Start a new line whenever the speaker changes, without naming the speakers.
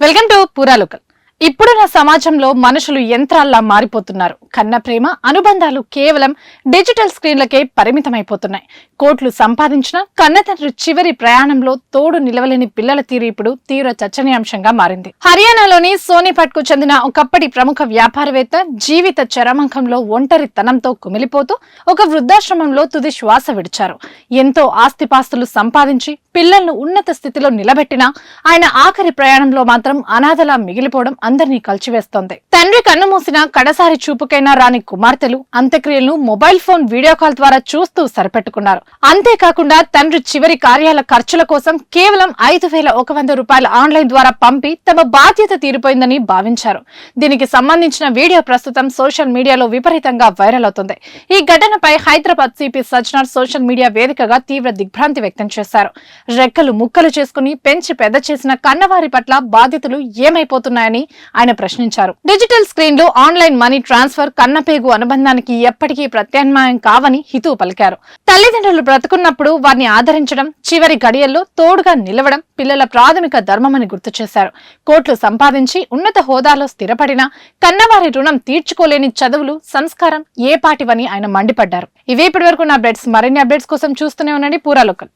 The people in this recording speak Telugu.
వెల్కమ్ టు పూరా లోకల్. ఇప్పుడున్న సమాజంలో మనుషులు యంత్రాల్లా మారిపోతున్నారు. కన్న ప్రేమ, అనుబంధాలు కేవలం డిజిటల్ స్క్రీన్లకే పరిమితమైపోతున్నాయి. కోట్లు సంపాదించిన కన్నతండ్రి చివరి ప్రయాణంలో తోడు నిలవలేని పిల్లల తీరు ఇప్పుడు తీవ్ర చర్చనీయాంశంగా మారింది. హర్యానాలోని సోనిపట్ కు చెందిన ఒకప్పటి ప్రముఖ వ్యాపారవేత్త జీవిత చరమాంకంలో ఒంటరితనంతో కుమిలిపోతూ ఒక వృద్ధాశ్రమంలో తుది శ్వాస విడిచారు. ఎంతో ఆస్తిపాస్తులు సంపాదించి పిల్లలను ఉన్నత స్థితిలో నిలబెట్టినా ఆయన ఆఖరి ప్రయాణంలో మాత్రం అనాథలా మిగిలిపోవడం అందరినీ కలిచివేస్తోంది. తండ్రి కన్నుమూసిన కడసారి చూపుకైనా రాని కుమార్తెలు అంత్యక్రియలను మొబైల్ ఫోన్ వీడియో కాల్ ద్వారా చూస్తూ సరిపెట్టుకున్నారు. అంతేకాకుండా తండ్రి చివరి కార్యాల ఖర్చుల కోసం కేవలం 5,100 రూపాయల ఆన్లైన్ ద్వారా పంపి తమ బాధ్యత తీరిపోయిందని భావించారు. దీనికి సంబంధించిన వీడియో ప్రస్తుతం సోషల్ మీడియాలో విపరీతంగా వైరల్ అవుతుంది. ఈ ఘటనపై Hyderabad CP Sajjanar social media వేదికగా తీవ్ర దిగ్భ్రాంతి వ్యక్తం చేశారు. రెక్కలు ముక్కలు చేసుకుని పెంచి పెద్ద చేసిన కన్నవారి పట్ల బాధ్యతలు ఏమైపోతున్నాయని ఆయన ప్రశ్నించారు. డిజిటల్ స్క్రీన్ లో ఆన్లైన్ మనీ ట్రాన్స్ఫర్ కన్నపేగు అనుబంధానికి ఎప్పటికీ ప్రత్యామ్నాయం కావని హితవు పలికారు. తల్లిదండ్రులు బ్రతుకున్నప్పుడు వారిని ఆదరించడం, చివరి గడియల్లో తోడుగా నిలవడం పిల్లల ప్రాథమిక ధర్మమని గుర్తు చేశారు. కోట్లు సంపాదించి ఉన్నత హోదాలో స్థిరపడిన కన్నవారి రుణం తీర్చుకోలేని చదువులు, సంస్కారం ఏ పాటివని ఆయన మండిపడ్డారు. ఇవే ఇప్పటి వరకు నా అప్డేట్స్. మరిన్ని అప్డేట్స్ కోసం చూస్తూనే ఉండండి పూరా లోకల్.